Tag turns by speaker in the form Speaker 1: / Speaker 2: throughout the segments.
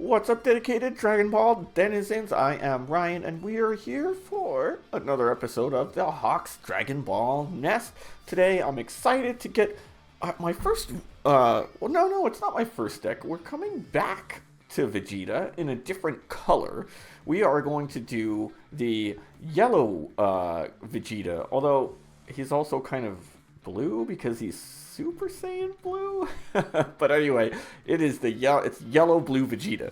Speaker 1: What's up, dedicated Dragon Ball denizens? I am Ryan, and we are here for another episode of the Hawks Dragon Ball Nest. Today, I'm excited to get my first. Well, no, it's not my first deck. We're coming back to Vegeta in a different color. We are going to do the yellow Vegeta, although he's also kind of blue because he's Super Saiyan Blue. But anyway, it's Yellow Blue Vegeta.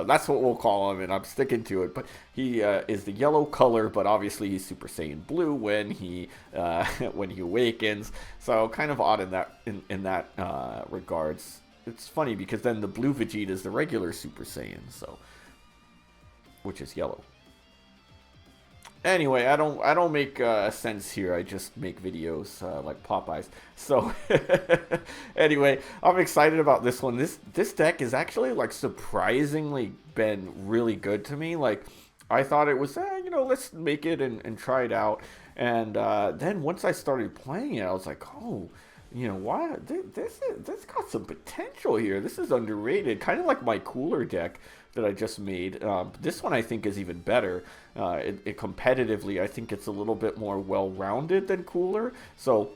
Speaker 1: That's what we'll call him, and I'm sticking to it. But he is the yellow color, but obviously he's Super Saiyan Blue when he when he awakens. So kind of odd in that regards. It's funny because then the blue Vegeta is the regular Super Saiyan, which is yellow. Anyway, I don't make sense here. I just make videos like Popeyes. So anyway, I'm excited about this one. This deck is actually like surprisingly been really good to me. Like I thought it was, let's make it and try it out. And then once I started playing it, I was like, oh, why this got some potential here. This is underrated, kind of like my cooler deck that I just made. This one I think is even better. It competitively, I think it's a little bit more well-rounded than cooler. So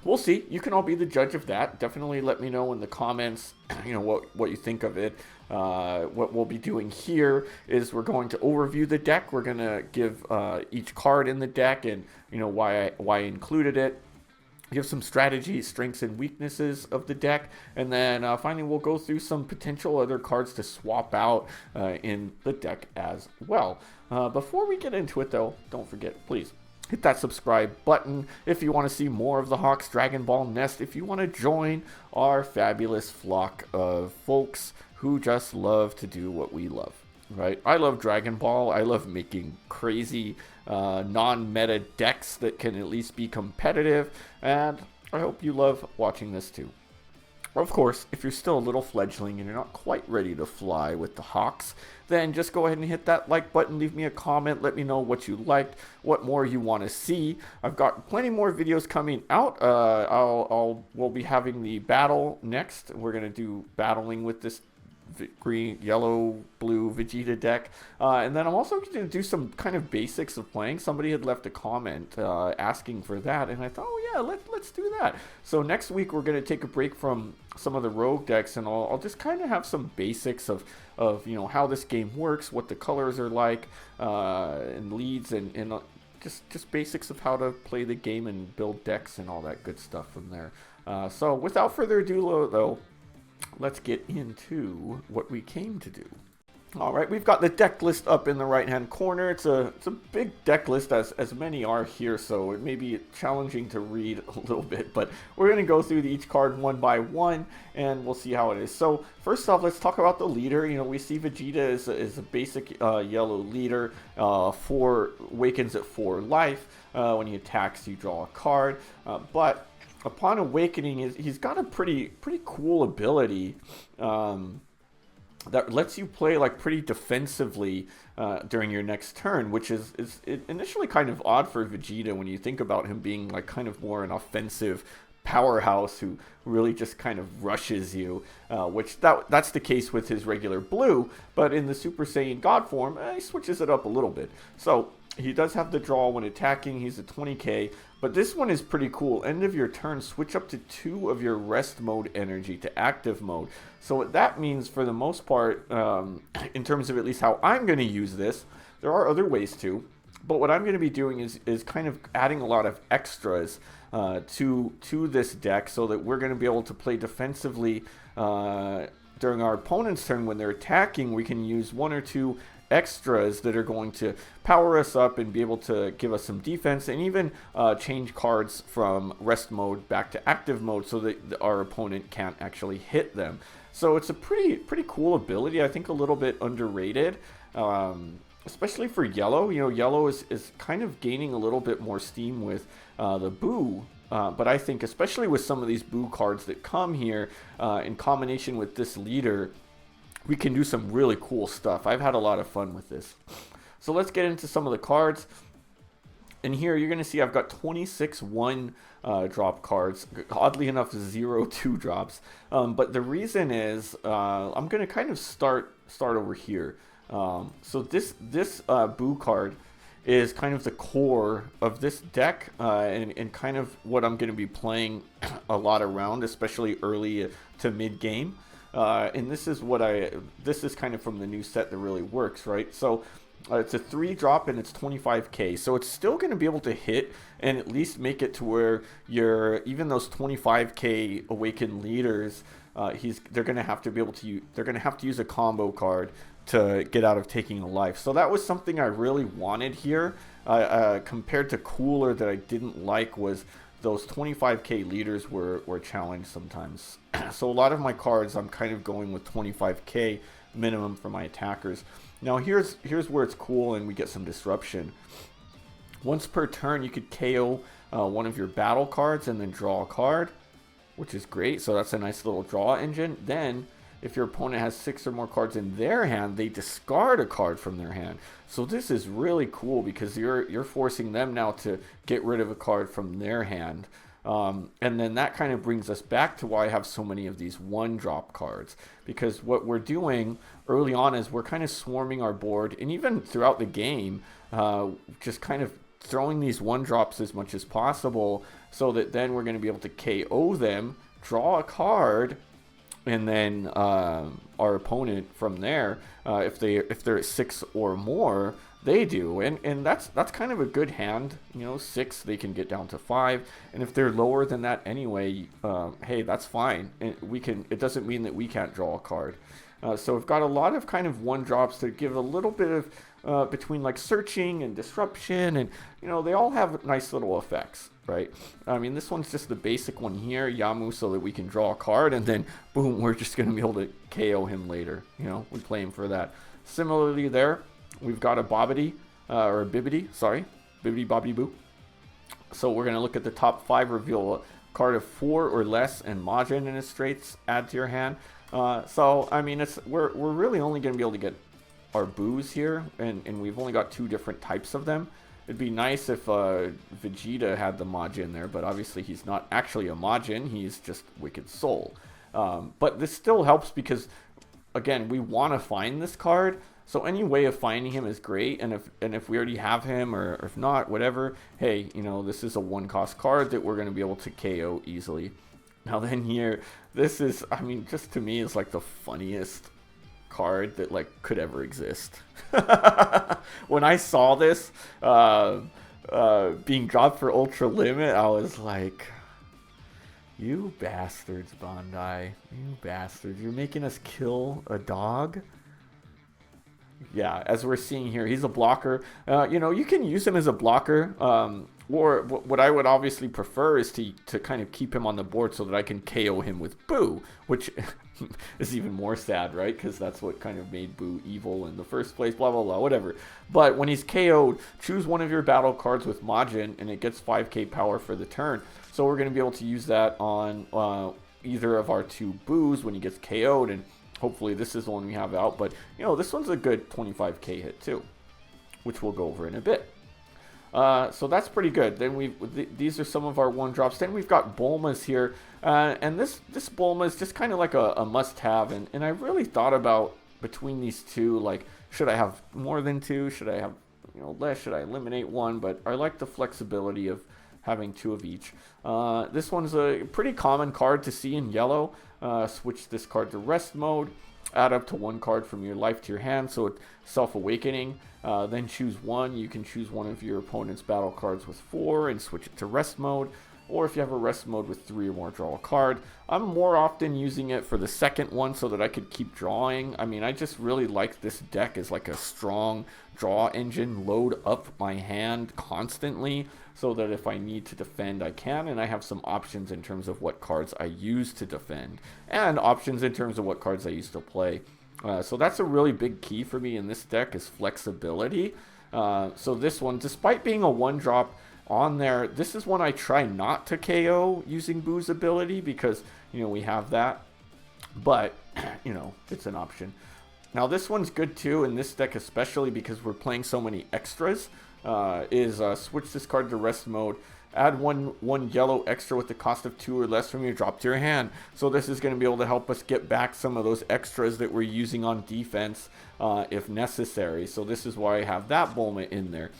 Speaker 1: we'll see. You can all be the judge of that. Definitely let me know in the comments, what you think of it. What we'll be doing here is we're going to overview the deck. We're going to give each card in the deck and why I included it. Give some strategy, strengths, and weaknesses of the deck, and then finally we'll go through some potential other cards to swap out in the deck as well. Before we get into it, though, don't forget, please hit that subscribe button if you want to see more of the Hawks Dragon Ball Nest, if you want to join our fabulous flock of folks who just love to do what we love. Right, I love Dragon Ball. I love making crazy non-meta decks that can at least be competitive, and I hope you love watching this too. Of course, if you're still a little fledgling and you're not quite ready to fly with the Hawks, then just go ahead and hit that like button, leave me a comment, let me know what you liked, what more you want to see. I've got plenty more videos coming out. We'll be having the battle next. We're going to do battling with this green, yellow, blue Vegeta deck, and then I'm also going to do some kind of basics of playing. Somebody had left a comment asking for that, and I thought, oh yeah, let's do that. So next week we're going to take a break from some of the rogue decks, and I'll just kind of have some basics of how this game works, what the colors are like, and leads, and just basics of how to play the game and build decks and all that good stuff from there. So without further ado, though, let's get into what we came to do. All right, we've got the deck list up in the right-hand corner. It's a big deck list, as many are here, so it may be challenging to read a little bit, but we're going to go through each card one by one, and we'll see how it is. So first off, let's talk about the leader. We see Vegeta is a basic yellow leader. Awakens at 4 life. When he attacks, you draw a card, but upon awakening, he's got a pretty cool ability that lets you play like pretty defensively during your next turn, which is initially kind of odd for Vegeta when you think about him being like kind of more an offensive powerhouse who really just kind of rushes you, which that's the case with his regular blue, but in the Super Saiyan God form, he switches it up a little bit. So he does have the draw when attacking. He's a 20k, but this one is pretty cool. End of your turn, switch up to 2 of your rest mode energy to active mode. So what that means for the most part, in terms of at least how I'm going to use this, there are other ways too, but what I'm going to be doing is kind of adding a lot of extras to this deck so that we're going to be able to play defensively during our opponent's turn. When they're attacking, we can use 1 or 2 extras that are going to power us up and be able to give us some defense, and even change cards from rest mode back to active mode so that our opponent can't actually hit them. So it's a pretty cool ability. I think a little bit underrated, especially for yellow. Yellow is kind of gaining a little bit more steam with the Boo. But I think especially with some of these Boo cards that come here in combination with this leader, we can do some really cool stuff. I've had a lot of fun with this. So let's get into some of the cards. And here you're going to see I've got 26 one drop cards. Oddly enough, 0 2 drops. But the reason is I'm going to kind of start over here. So this Boo card is kind of the core of this deck, and kind of what I'm going to be playing a lot around, especially early to mid game. And this is kind of from the new set that really works, right? So it's a 3 drop and it's 25k, so it's still going to be able to hit and at least make it to where even those 25k awakened leaders, they're going to have to use a combo card to get out of taking a life. So that was something I really wanted here. Compared to Cooler, that I didn't like was those 25k leaders were challenged sometimes. So a lot of my cards I'm kind of going with 25k minimum for my attackers. Now here's where it's cool and we get some disruption. Once per turn you could KO one of your battle cards and then draw a card, which is great. So that's a nice little draw engine. Then if your opponent has 6 or more cards in their hand, they discard a card from their hand. So this is really cool because you're forcing them now to get rid of a card from their hand. And then that kind of brings us back to why I have so many of these 1-drop cards. Because what we're doing early on is we're kind of swarming our board, and even throughout the game, just kind of throwing these 1-drops as much as possible, so that then we're going to be able to KO them, draw a card, and then our opponent from there, if they're at 6 or more, they do, and that's kind of a good hand. 6 they can get down to 5, and if they're lower than that anyway, hey, that's fine. It doesn't mean that we can't draw a card. So we've got a lot of kind of 1-drops that give a little bit of between like searching and disruption, and they all have nice little effects, right? I mean, this one's just the basic one here, Yamu, so that we can draw a card, and then boom, we're just going to be able to KO him later. We play him for that. Similarly there, we've got a Bobbity, or a Bibbity, sorry, Bibbity Bobbity Boo. So we're going to look at the top 5, reveal a card of 4 or less, and Majin in his straights, add to your hand. So, I mean, we're really only going to be able to get our Boos here, and we've only got 2 different types of them. It'd be nice if Vegeta had the Majin there, but obviously he's not actually a Majin, he's just Wicked Soul. But this still helps because, again, we want to find this card, so any way of finding him is great, and if we already have him, or if not, whatever, hey, this is a 1-cost card that we're going to be able to KO easily. Now then here, this is, I mean, just to me is like the funniest card that like could ever exist. When I saw this being dropped for Ultra Limit, I was like, you bastards, Bandai, you bastards, you're making us kill a dog? Yeah, as we're seeing here, he's a blocker. You can use him as a blocker, or what I would obviously prefer is to kind of keep him on the board so that I can KO him with Boo, which is even more sad, right? Because that's what kind of made Boo evil in the first place, blah, blah, blah, whatever. But when he's KO'd, choose one of your battle cards with Majin, and it gets 5k power for the turn. So we're going to be able to use that on either of our 2 Boos when he gets KO'd, and hopefully this is the one we have out. But, this one's a good 25k hit too, which we'll go over in a bit. So that's pretty good. Then these are some of our 1-drops. Then we've got Bulmas here, and this Bulma is just kind of like a must-have. And I really thought about between these 2, like, should I have more than 2? Should I have less? Should I eliminate 1? But I like the flexibility of having 2 of each. This one's a pretty common card to see in yellow. Switch this card to rest mode. Add up to 1 card from your life to your hand, so it's self-awakening. Then choose 1. You can choose one of your opponent's battle cards with 4 and switch it to rest mode. Or if you have a rest mode with 3 or more, draw a card. I'm more often using it for the second one so that I could keep drawing. I mean, I just really like this deck as like a strong draw engine. Load up my hand constantly so that if I need to defend, I can. And I have some options in terms of what cards I use to defend, and options in terms of what cards I use to play. So that's a really big key for me in this deck, is flexibility. So this one, despite being a 1-drop on there, this is one I try not to KO using Boo's ability because, we have that. But, it's an option. Now this one's good too in this deck, especially because we're playing so many extras. is switch this card to rest mode. Add one yellow extra with the cost of 2 or less from your drop to your hand. So this is going to be able to help us get back some of those extras that we're using on defense if necessary. So this is why I have that Bulma in there.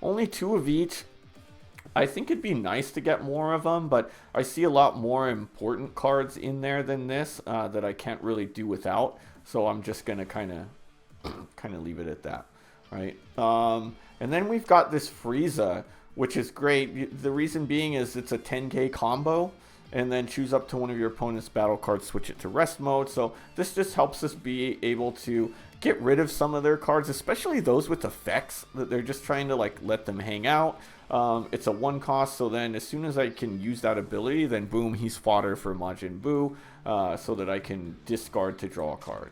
Speaker 1: Only 2 of each. I think it'd be nice to get more of them, but I see a lot more important cards in there than this that I can't really do without. So I'm just going to kind of leave it at that, right? And then we've got this Frieza, which is great. The reason being is it's a 10k combo, and then choose up to one of your opponent's battle cards, switch it to rest mode. So this just helps us be able to get rid of some of their cards, especially those with effects that they're just trying to like let them hang out. It's a 1 cost, so then as soon as I can use that ability, then boom, he's fodder for Majin Buu, so that I can discard to draw a card.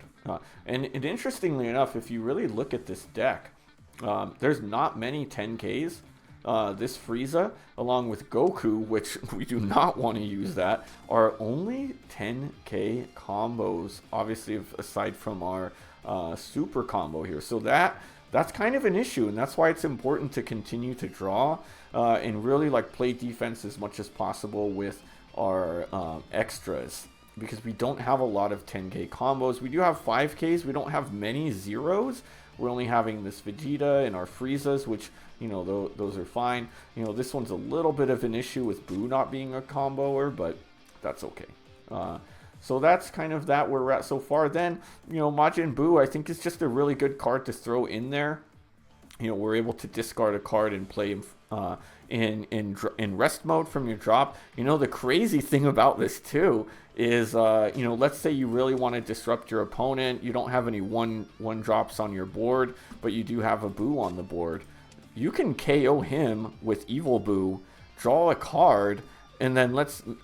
Speaker 1: And interestingly enough, if you really look at this deck, there's not many 10ks. This Frieza, along with Goku, which we do not want to use that, are only 10k combos, obviously aside from our super combo here. So that's kind of an issue, and that's why it's important to continue to draw and really like play defense as much as possible with our extras, because we don't have a lot of 10k combos. We do have 5ks. We don't have many zeros. We're only having this Vegeta and our Friezas, which, you know, those are fine. You know, this one's a little bit of an issue with Buu not being a comboer, but that's okay. So that's kind of that where we're at so far. Then, you know, Majin Buu, I think, is just a really good card to throw in there. You know, we're able to discard a card and play him in rest mode from your drop. You know, the crazy thing about this too is, you know, let's say you really want to disrupt your opponent. You don't have any one drops on your board, but you do have a Buu on the board. You can KO him with Evil Buu, draw a card, and then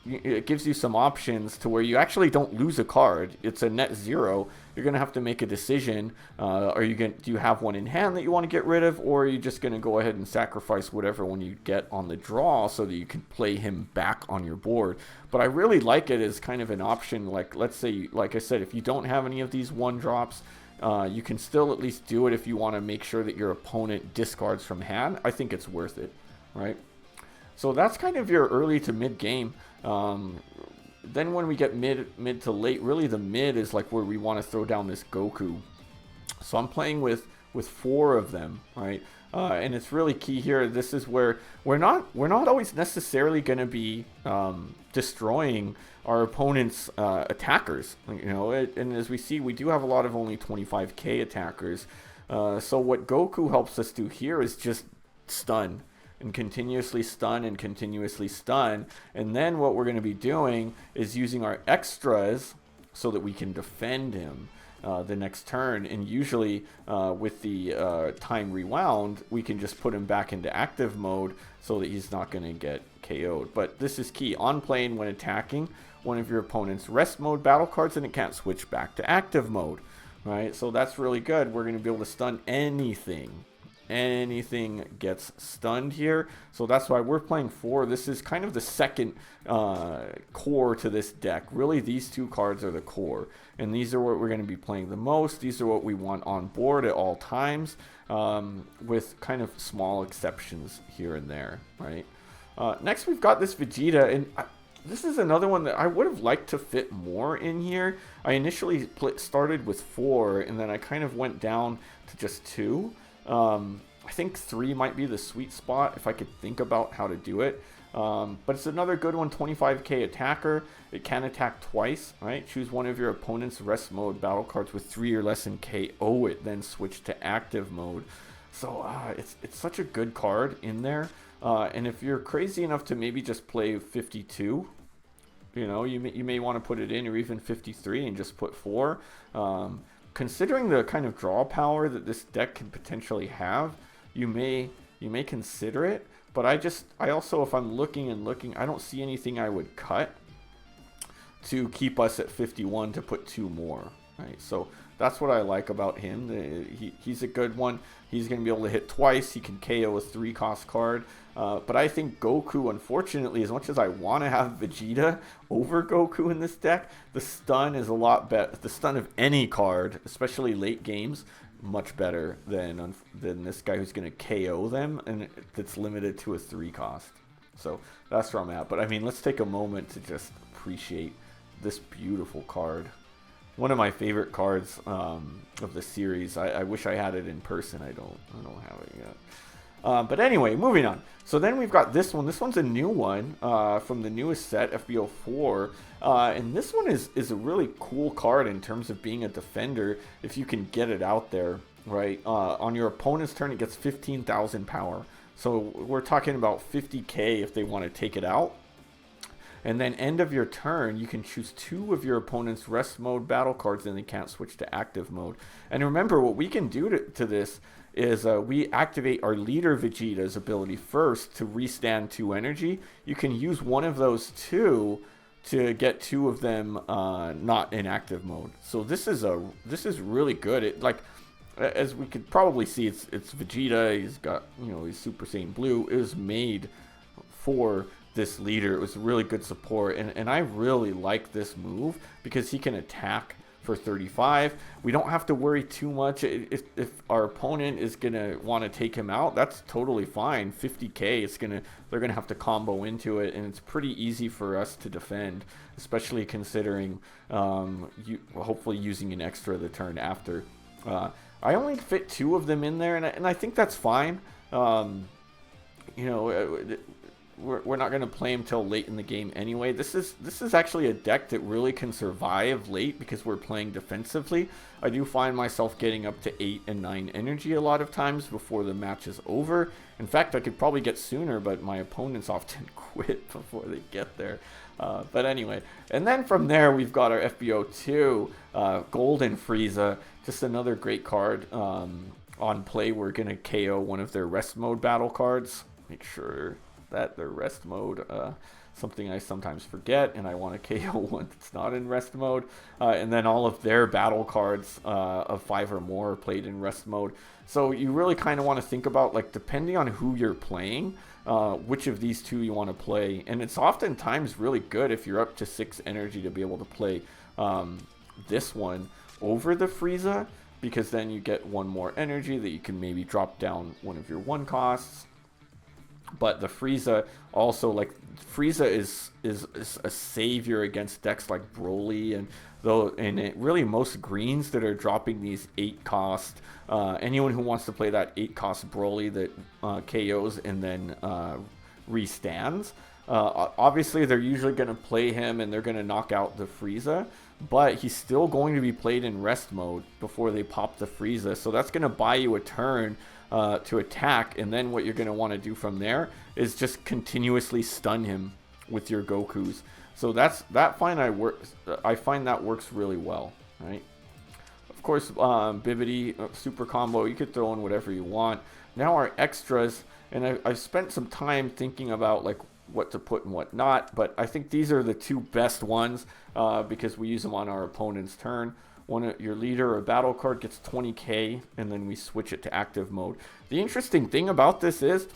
Speaker 1: it gives you some options to where you actually don't lose a card. It's a net 0. You're going to have to make a decision. Do you have one in hand that you want to get rid of, or are you just going to go ahead and sacrifice whatever one you get on the draw so that you can play him back on your board? But I really like it as kind of an option. Like, let's say, like I said, if you don't have any of these 1-drops, you can still at least do it if you want to make sure that your opponent discards from hand. I think it's worth it, right? So that's kind of your early to mid game. Then when we get mid to late, really the mid is like where we want to throw down this Goku. So I'm playing with 4 of them, right? And it's really key here. This is where we're not always necessarily going to be destroying our opponent's attackers, you know. And as we see, we do have a lot of only 25k attackers. So what Goku helps us do here is just stun. And continuously stun and continuously stun. And then what we're going to be doing is using our extras so that we can defend him the next turn. And usually with the time rewound, we can just put him back into active mode so that he's not going to get KO'd. But this is key. On plane, when attacking one of your opponent's rest mode battle cards, and it can't switch back to active mode, right? So that's really good. We're going to be able to stun anything. Anything gets stunned here. So that's why we're playing 4. This is kind of the second core to this deck. Really, these 2 cards are the core, and these are what we're going to be playing the most. These are what we want on board at all times, with kind of small exceptions here and there, right? Next, we've got this Vegeta, and this is another one that I would have liked to fit more in here. I initially started with 4, and then I kind of went down to just 2. I think 3 might be the sweet spot if I could think about how to do it. But it's another good one, 25k attacker. It can attack twice, right? Choose one of your opponent's rest mode battle cards with 3 or less and KO it, then switch to active mode. So it's such a good card in there. And if you're crazy enough to maybe just play 52, you know, you may want to put it in, or even 53 and just put 4. Considering the kind of draw power that this deck can potentially have, you may consider it. But I also, if I'm looking, I don't see anything I would cut to keep us at 51 to put 2 more, right? So that's what I like about him. He's a good one. He's going to be able to hit twice. He can KO a 3-cost card. But I think Goku, unfortunately, as much as I want to have Vegeta over Goku in this deck, the stun is a lot better. The stun of any card, especially late games, much better than this guy who's going to KO them, and that's limited to a 3 cost. So that's where I'm at. But I mean, let's take a moment to just appreciate this beautiful card. One of my favorite cards of the series. I wish I had it in person. I don't have it yet. But anyway, moving on. So then we've got this one. This one's a new one from the newest set, FBO 4. And this one is a really cool card in terms of being a defender, if you can get it out there, right? On your opponent's turn, it gets 15,000 power. So we're talking about 50k if they want to take it out. And then end of your turn, you can choose 2 of your opponent's rest mode battle cards, and they can't switch to active mode. And remember, what we can do to this is we activate our leader Vegeta's ability first to restand 2 energy. You can use one of those 2 to get 2 of them not in active mode. So this is really good. It, like, as we could probably see, it's Vegeta. He's got, you know, he's Super Saiyan Blue. It was made for this leader. It was really good support, and I really like this move because he can attack for 35. We don't have to worry too much if our opponent is gonna want to take him out. That's totally fine. 50k, they're gonna have to combo into it, and it's pretty easy for us to defend, especially considering hopefully using an extra the turn after. I only fit 2 of them in there, and I think that's fine. You know, we're not going to play him till late in the game anyway. This is actually a deck that really can survive late because we're playing defensively. I do find myself getting up to 8 and 9 energy a lot of times before the match is over. In fact, I could probably get sooner, but my opponents often quit before they get there. But anyway, and then from there we've got our FBO 2, Golden Frieza, just another great card. On play, we're going to KO one of their rest mode battle cards. Make sure that their rest mode, something I sometimes forget, and I want to KO one that's not in rest mode. And then all of their battle cards of 5 or more are played in rest mode. So you really kind of want to think about, like, depending on who you're playing, which of these 2 you want to play. And it's oftentimes really good if you're up to 6 energy to be able to play this one over the Frieza, because then you get 1 more energy that you can maybe drop down one of your 1 costs. But the Frieza also, like, Frieza is a savior against decks like Broly, and really most greens that are dropping these 8 cost. Anyone who wants to play that 8 cost Broly that KOs and then restands. Obviously, they're usually going to play him and they're going to knock out the Frieza, but he's still going to be played in rest mode before they pop the Frieza. So that's going to buy you a turn to attack, and then what you're going to want to do from there is just continuously stun him with your Gokus. So I find that works really well, right? Of course, Bibbidi, super combo, you could throw in whatever you want. Now our extras, and I've spent some time thinking about, like, what to put and what not, but I think these are the 2 best ones because we use them on our opponent's turn. Your leader or battle card gets 20k, and then we switch it to active mode. The interesting thing about this is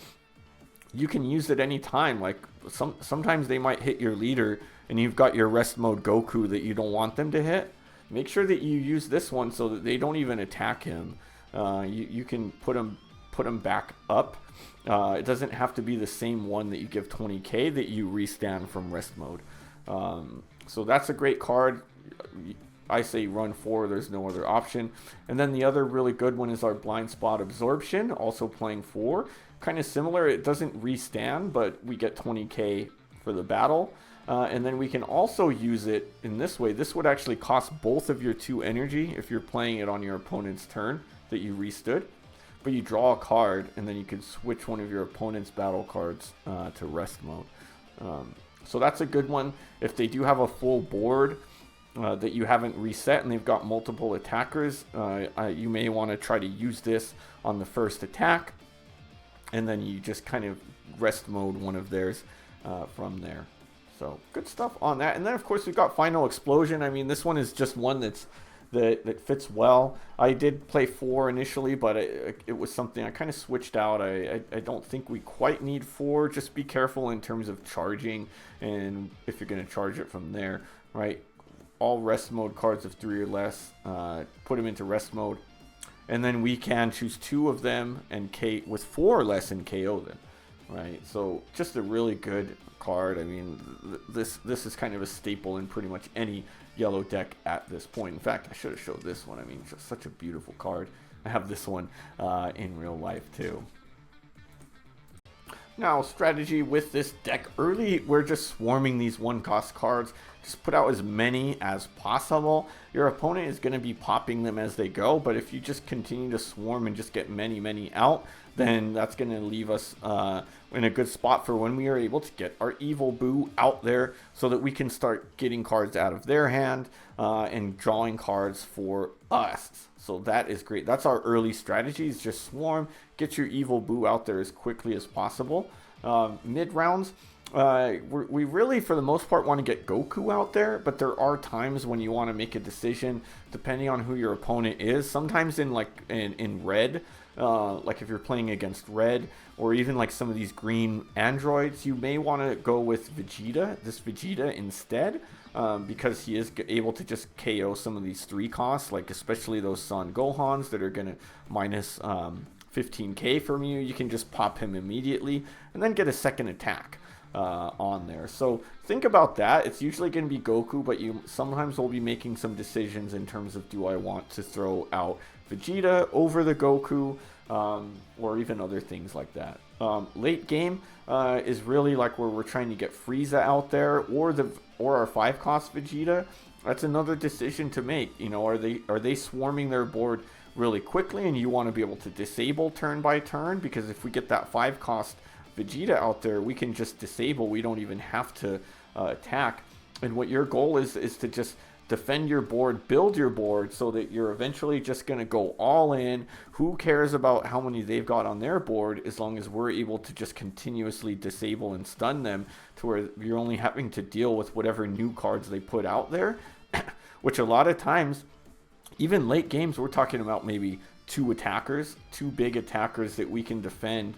Speaker 1: you can use it any time. Like, sometimes they might hit your leader and you've got your rest mode Goku that you don't want them to hit. Make sure that you use this one so that they don't even attack him. You can put him back up. It doesn't have to be the same one that you give 20k that you restand from rest mode. So that's a great card. I say run 4, there's no other option. And then the other really good one is our Blind Spot Absorption, also playing 4. Kind of similar, it doesn't restand, but we get 20k for the battle. And then we can also use it in this way. This would actually cost both of your 2 energy if you're playing it on your opponent's turn that you restood. But you draw a card, and then you can switch one of your opponent's battle cards to rest mode. So that's a good one. If they do have a full board that you haven't reset and they've got multiple attackers, you may want to try to use this on the first attack, and then you just kind of rest mode one of theirs from there. So good stuff on that. And then of course we've got Final Explosion. I mean, this one is just one that fits well. I did play 4 initially, but it was something I kind of switched out. I don't think we quite need 4. Just be careful in terms of charging, and if you're going to charge it from there, right? All rest mode cards of 3 or less, put them into rest mode. and then we can choose 2 of them and with 4 or less and KO them, right? So just a really good card. I mean, this is kind of a staple in pretty much any yellow deck at this point. In fact, I should have showed this one. I mean, just such a beautiful card. I have this one in real life too. Now, strategy with this deck. Early, we're just swarming these 1-cost cards. Just put out as many as possible. Your opponent is going to be popping them as they go, but if you just continue to swarm and just get many out, then that's going to leave us in a good spot for when we are able to get our Evil Boo out there so that we can start getting cards out of their hand and drawing cards for us. So that is great. That's our early strategies. Just swarm, get your Evil Boo out there as quickly as possible. Mid rounds, we really, for the most part, want to get Goku out there, but there are times when you want to make a decision depending on who your opponent is. Sometimes in red, like if you're playing against red, or even like some of these green androids, you may want to go with this Vegeta instead, because he is able to just KO some of these 3 costs, like especially those Son Gohans that are going to minus 15k from you. You can just pop him immediately and then get a second attack on there. So think about that. It's usually going to be Goku, but you sometimes will be making some decisions in terms of, do I want to throw out Vegeta over the Goku, or even other things like that. Late game is really like where we're trying to get Frieza out there, or our 5-cost Vegeta. That's another decision to make. You know, are they swarming their board really quickly, and you want to be able to disable turn by turn? Because if we get that 5-cost Vegeta out there, we can just disable. We don't even have to attack. And what your goal is to just defend your board, build your board so that you're eventually just going to go all in. Who cares about how many they've got on their board, as long as we're able to just continuously disable and stun them to where you're only having to deal with whatever new cards they put out there. Which a lot of times, even late games, we're talking about maybe 2 big attackers that we can defend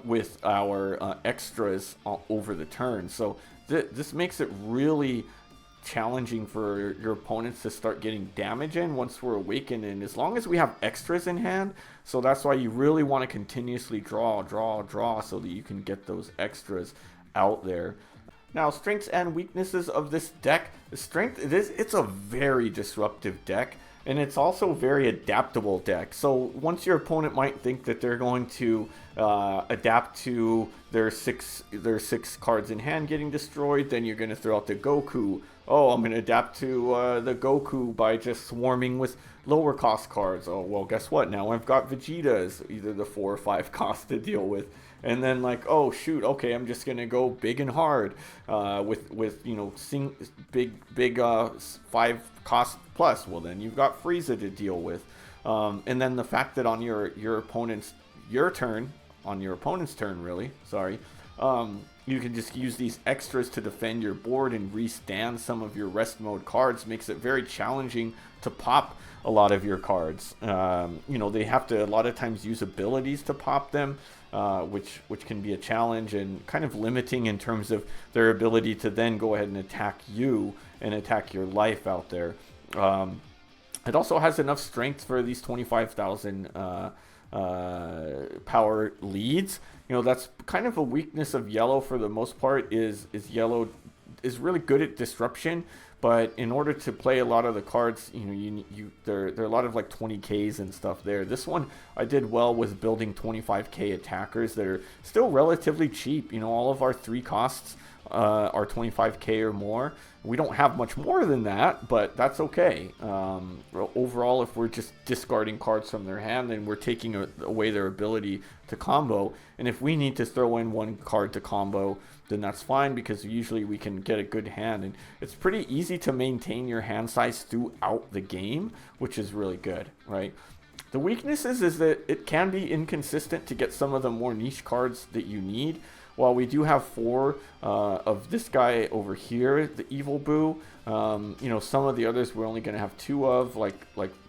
Speaker 1: with our extras over the turn. So this makes it really challenging for your opponents to start getting damage in once we're awakened, and as long as we have extras in hand. So that's why you really want to continuously draw so that you can get those extras out there. Now, strengths and weaknesses of this deck. The strength, it's a very disruptive deck, and it's also a very adaptable deck. So once your opponent might think that they're going to adapt to their six cards in hand getting destroyed, then you're going to throw out the Goku. Oh, I'm going to adapt to the Goku by just swarming with lower cost cards. Oh, well, guess what? Now I've got Vegeta's, either the 4 or 5 cost to deal with. And then like, oh shoot, okay, I'm just gonna go big and hard with you know big 5 cost plus. Well, then you've got Frieza to deal with, and then the fact that on your opponent's turn, really, sorry, you can just use these extras to defend your board and restand some of your rest mode cards. Makes it very challenging to pop a lot of your cards. You know, they have to a lot of times use abilities to pop them, which can be a challenge and kind of limiting in terms of their ability to then go ahead and attack you and attack your life out there. It also has enough strength for these 25,000 power leads. You know, that's kind of a weakness of yellow for the most part. Is yellow is really good at disruption, but in order to play a lot of the cards, you know, there are a lot of like 20Ks and stuff there. This one I did well with building 25K attackers that are still relatively cheap. You know, all of our 3 costs are 25K or more. We don't have much more than that, but that's okay. Overall, if we're just discarding cards from their hand, then we're taking away their ability to combo. And if we need to throw in 1 card to combo, then that's fine, because usually we can get a good hand. And it's pretty easy to maintain your hand size throughout the game, which is really good, right? The weaknesses is that it can be inconsistent to get some of the more niche cards that you need. While we do have 4 of this guy over here, the Evil Boo, you know, some of the others we're only going to have 2 of, like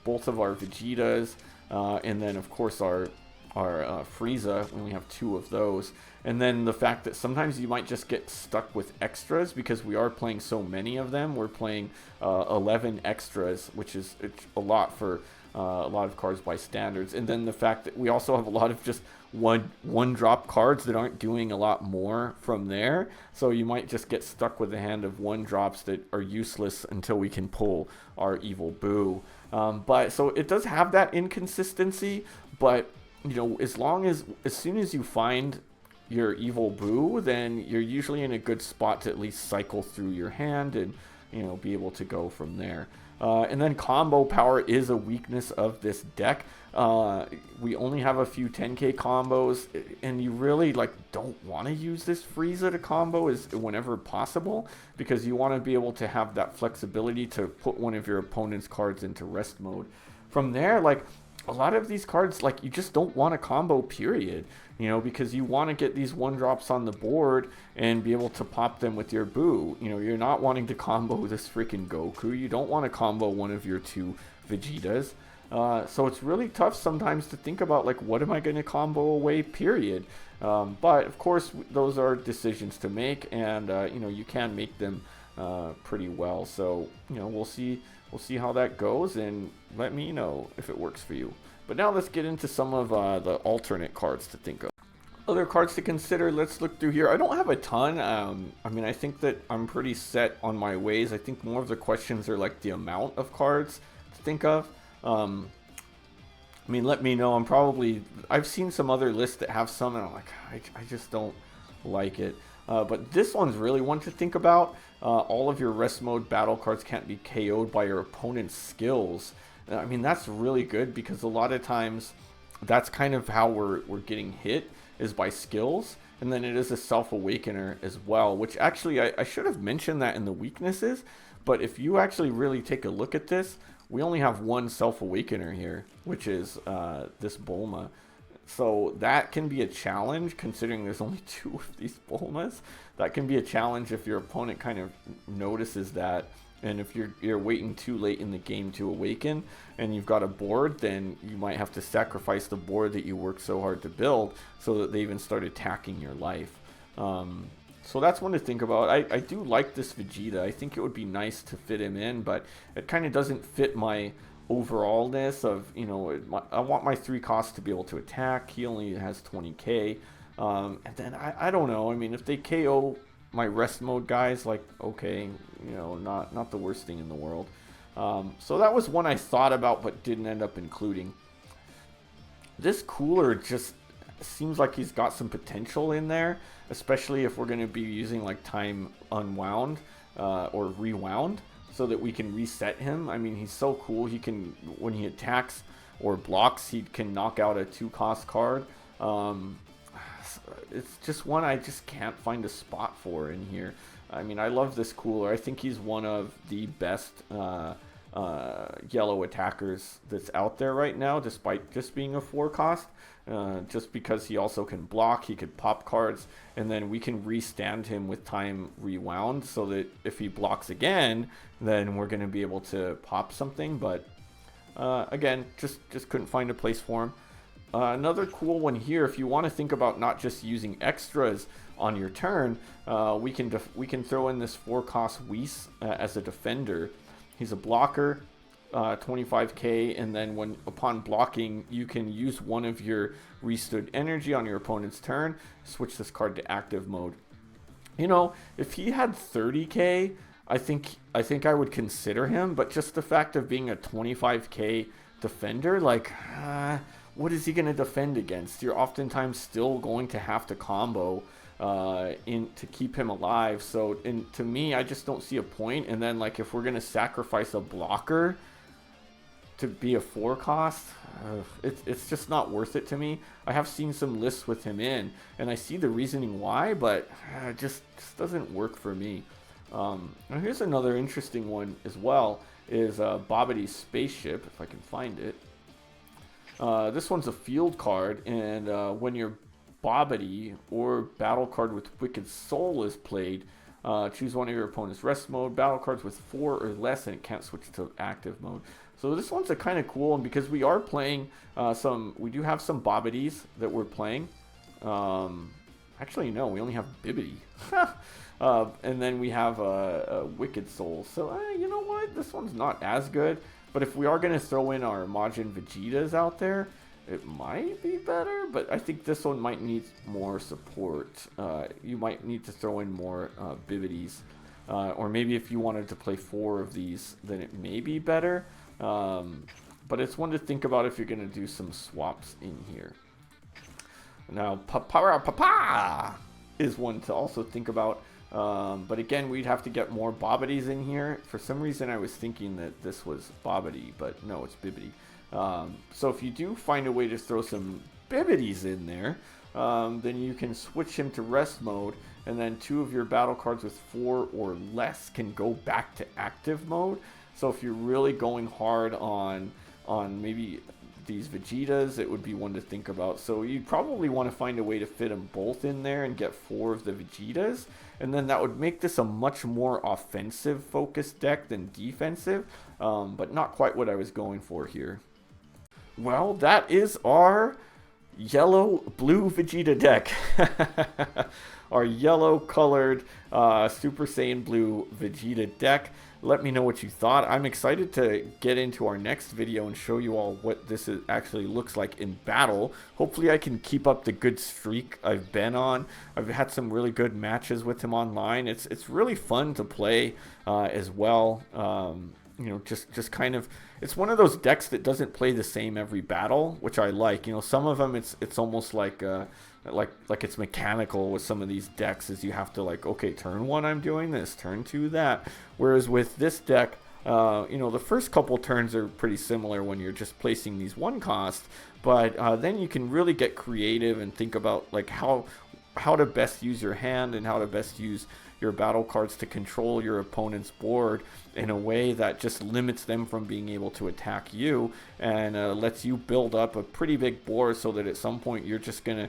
Speaker 1: both of our Vegetas, and then of course our Frieza, we only have 2 of those. And then the fact that sometimes you might just get stuck with extras because we are playing so many of them. We're playing 11 extras, which is a lot for a lot of cards by standards. And then the fact that we also have a lot of just one drop cards that aren't doing a lot more from there. So you might just get stuck with a hand of one drops that are useless until we can pull our Evil Boo. But so it does have that inconsistency, but as soon as you find your Evil Boo, then you're usually in a good spot to at least cycle through your hand and be able to go from there. And then combo power is a weakness of this deck. We only have a few 10k combos, and you really don't want to use this Frieza to combo whenever possible, because you want to be able to have that flexibility to put one of your opponent's cards into rest mode. From there, a lot of these cards, you just don't want to combo, period. Because you want to get these one drops on the board and be able to pop them with your Boo. You're not wanting to combo this freaking Goku. You don't want to combo one of your two Vegetas. So it's really tough sometimes to think about, what am I going to combo away, period. But of course, those are decisions to make, and you can make them pretty well. So we'll see how that goes, and let me know if it works for you. But now let's get into some of the alternate cards to think of. Other cards to consider, let's look through here. I don't have a ton. I think that I'm pretty set on my ways. I think more of the questions are the amount of cards to think of. Let me know. I've seen some other lists that have some, and I'm I just don't like it. But this one's really one to think about. All of your rest mode battle cards can't be KO'd by your opponent's skills. That's really good, because a lot of times that's kind of how we're getting hit, is by skills. And then it is a self-awakener as well, which actually I should have mentioned that in the weaknesses. But if you actually really take a look at this, we only have one self-awakener here, which is this Bulma. So that can be a challenge, considering there's only two of these Bulmas. That can be a challenge if your opponent kind of notices that. And if you're waiting too late in the game to awaken, and you've got a board, then you might have to sacrifice the board that you worked so hard to build, so that they even start attacking your life. So that's one to think about. I do like this Vegeta. I think it would be nice to fit him in, but it kind of doesn't fit my overallness of, I want my 3 costs to be able to attack. He only has 20k. And then I don't know. If they KO my rest mode guys, okay, not the worst thing in the world. So that was one I thought about but didn't end up including. This Cooler just seems like he's got some potential in there, especially if we're going to be using time unwound or rewound, so that we can reset him. He's so cool. He can, when he attacks or blocks, he can knock out a 2-cost card. It's just one I just can't find a spot for in here. I love this Cooler. I think he's one of the best yellow attackers that's out there right now, despite just being a 4-cost. Just because he also can block, he could pop cards, and then we can restand him with time rewound, so that if he blocks again, then we're going to be able to pop something. But again, just couldn't find a place for him. Another cool one here, if you want to think about not just using extras on your turn, we can throw in this 4-cost Whis as a defender. He's a blocker, 25k, and then upon blocking, you can use one of your restood energy on your opponent's turn, switch this card to active mode. If he had 30k, I think I would consider him, but just the fact of being a 25k defender, what is he going to defend against? You're oftentimes still going to have to combo to keep him alive. So, to me, I just don't see a point. And then, if we're going to sacrifice a blocker to be a 4-cost, it's just not worth it to me. I have seen some lists with him in, and I see the reasoning why, but it just doesn't work for me. Now here's another interesting one as well, is Bobity's Spaceship, if I can find it. This one's a field card, and when your Bobity or battle card with Wicked Soul is played, choose one of your opponent's rest mode battle cards with 4 or less, and it can't switch to active mode. So this one's a kind of cool one, because we are playing we do have some Bobities that we're playing. Actually, no, we only have Bibbity. And then we have a Wicked Soul. So, you know what? This one's not as good. But if we are going to throw in our Majin Vegetas out there, it might be better, but I think this one might need more support. You might need to throw in more Bibides. Or maybe if you wanted to play 4 of these, then it may be better. But it's one to think about if you're going to do some swaps in here. Now, Papara Papa is one to also think about. But again, we'd have to get more Bobides in here. For some reason, I was thinking that this was Bobidi, but no, it's Bibidi. So if you do find a way to throw some Bibides in there, then you can switch him to rest mode, and then 2 of your battle cards with 4 or less can go back to active mode. So if you're really going hard on maybe these Vegetas, it would be one to think about. So you'd probably want to find a way to fit them both in there and get 4 of the Vegetas, and then that would make this a much more offensive focused deck than defensive, but not quite what I was going for here. Well, that is our Yellow Blue Vegeta deck. Our yellow colored Super Saiyan Blue Vegeta deck. Let me know what you thought. I'm excited to get into our next video and show you all what this actually looks like in battle. Hopefully I can keep up the good streak I've been on. I've had some really good matches with him online. It's really fun to play as well. You know, just kind of, it's one of those decks that doesn't play the same every battle, which I like. You know, some of them it's almost like it's mechanical with some of these decks, is you have to like, okay, turn 1 I'm doing this, turn 2 that. Whereas with this deck, you know, the first couple turns are pretty similar when you're just placing these 1 cost, but then you can really get creative and think about like how to best use your hand and how to best use your battle cards to control your opponent's board in a way that just limits them from being able to attack you, and lets you build up a pretty big board so that at some point you're just gonna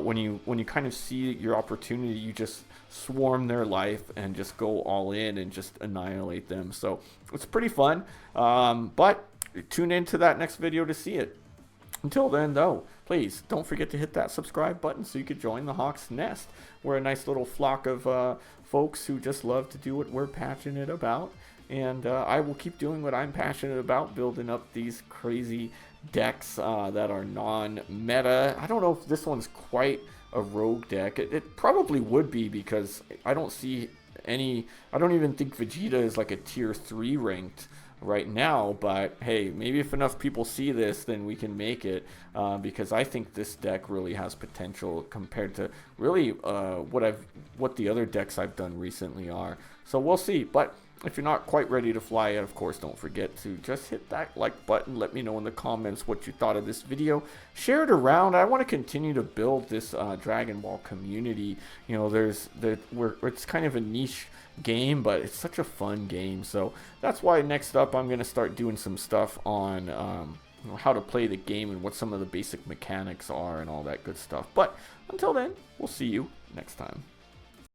Speaker 1: when you kind of see your opportunity, you just swarm their life and just go all in and just annihilate them. So it's pretty fun, but tune into that next video to see it. Until then, though, please don't forget to hit that subscribe button so you could join the Hawk's Nest. We're a nice little flock of folks who just love to do what we're passionate about. And I will keep doing what I'm passionate about, building up these crazy decks that are non-meta. I don't know if this one's quite a rogue deck. It probably would be, because I don't see any... I don't even think Vegeta is like a tier 3 ranked right now, but hey, maybe if enough people see this, then we can make it, because I think this deck really has potential compared to really what the other decks I've done recently are. So we'll see. But if you're not quite ready to fly yet, of course, don't forget to just hit that like button. Let me know in the comments what you thought of this video. Share it around. I want to continue to build this Dragon Ball community. You know, it's kind of a niche game, but it's such a fun game. So that's why next up I'm going to start doing some stuff on you know, how to play the game and what some of the basic mechanics are and all that good stuff. But until then, we'll see you next time.